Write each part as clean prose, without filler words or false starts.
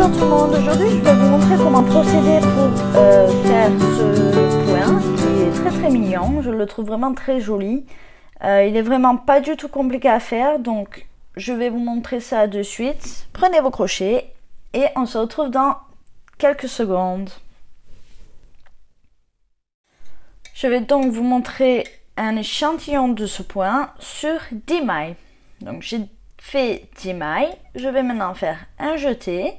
Bonjour tout le monde, aujourd'hui je vais vous montrer comment procéder pour faire ce point qui est très mignon, je le trouve vraiment très joli. Il est vraiment pas du tout compliqué à faire, donc je vais vous montrer ça de suite. Prenez vos crochets et on se retrouve dans quelques secondes. Je vais donc vous montrer un échantillon de ce point sur 10 mailles. Donc j'ai fait 10 mailles, je vais maintenant faire un jeté,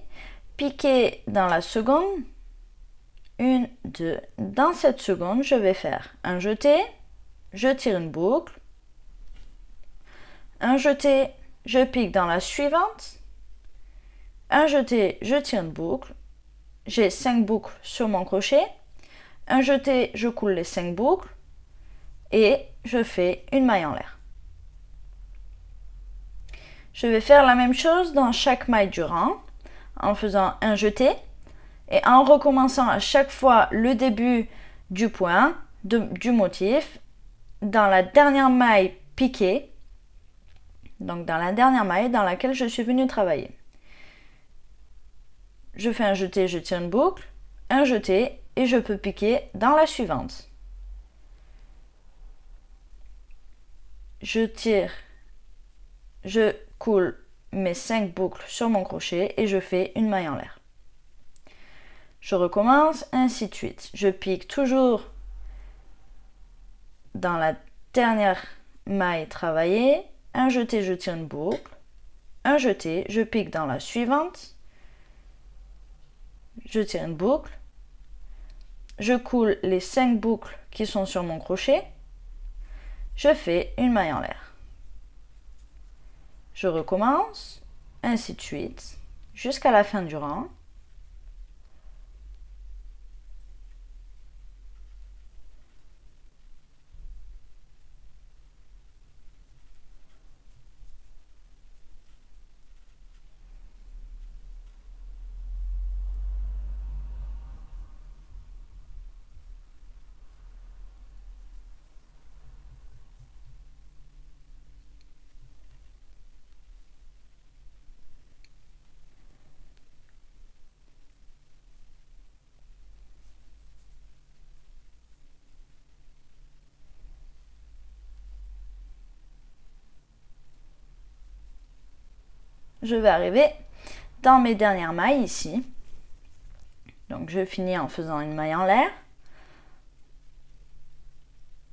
piquer dans la seconde, 1, 2, dans cette seconde je vais faire un jeté, je tire une boucle, un jeté, je pique dans la suivante, un jeté, je tire une boucle, j'ai 5 boucles sur mon crochet, un jeté, je coule les 5 boucles et je fais une maille en l'air. Je vais faire la même chose dans chaque maille du rang en faisant un jeté et en recommençant à chaque fois le début du point, du motif, dans la dernière maille piquée, donc dans la dernière maille dans laquelle je suis venue travailler. Je fais un jeté, je tire une boucle, un jeté et je peux piquer dans la suivante. Je tire, je coule mes 5 boucles sur mon crochet et je fais une maille en l'air. Je recommence, ainsi de suite. Je pique toujours dans la dernière maille travaillée, un jeté, je tire une boucle, un jeté, je pique dans la suivante, je tire une boucle, je coule les 5 boucles qui sont sur mon crochet, je fais une maille en l'air. Je recommence, ainsi de suite, jusqu'à la fin du rang. Je vais arriver dans mes dernières mailles ici. Donc je finis en faisant une maille en l'air,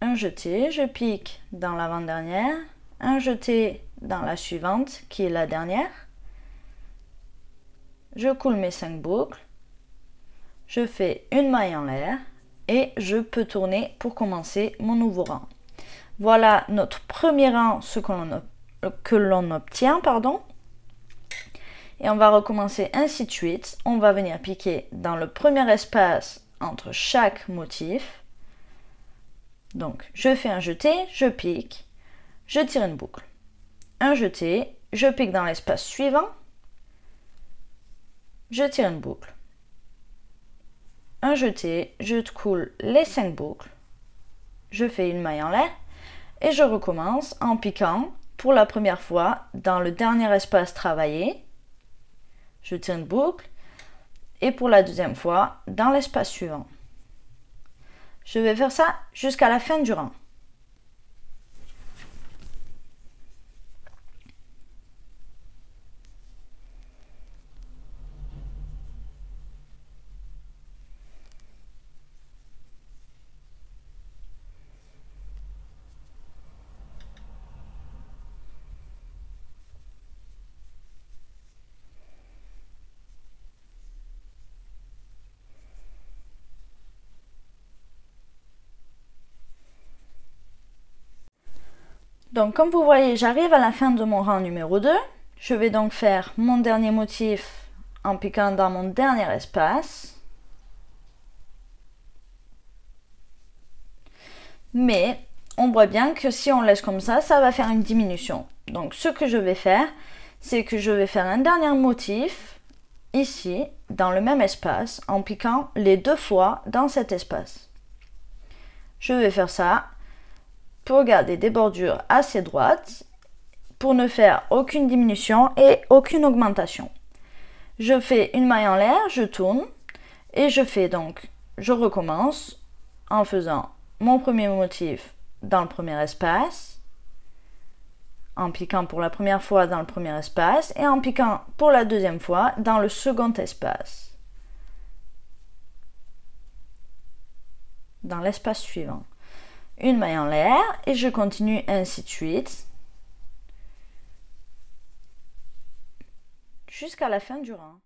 un jeté, je pique dans l'avant-dernière, un jeté dans la suivante qui est la dernière, je coule mes 5 boucles, je fais une maille en l'air et je peux tourner pour commencer mon nouveau rang. Voilà notre premier rang, ce que l'on obtient, pardon. Et on va recommencer ainsi de suite. On va venir piquer dans le premier espace entre chaque motif. Donc, je fais un jeté, je pique, je tire une boucle. Un jeté, je pique dans l'espace suivant, je tire une boucle. Un jeté, je coule les 5 boucles, je fais une maille en l'air et je recommence en piquant pour la première fois dans le dernier espace travaillé. Je tire une boucle et pour la deuxième fois dans l'espace suivant. Je vais faire ça jusqu'à la fin du rang. Donc comme vous voyez, j'arrive à la fin de mon rang numéro 2. Je vais donc faire mon dernier motif en piquant dans mon dernier espace. Mais on voit bien que si on laisse comme ça, ça va faire une diminution. Donc ce que je vais faire, c'est que je vais faire un dernier motif ici, dans le même espace, en piquant les 2 fois dans cet espace. Je vais faire ça pour garder des bordures assez droites, pour ne faire aucune diminution et aucune augmentation. Je fais une maille en l'air, je tourne et je recommence en faisant mon premier motif dans le premier espace, en piquant pour la première fois dans le premier espace et en piquant pour la deuxième fois dans le second espace, dans l'espace suivant. Une maille en l'air et je continue ainsi de suite jusqu'à la fin du rang.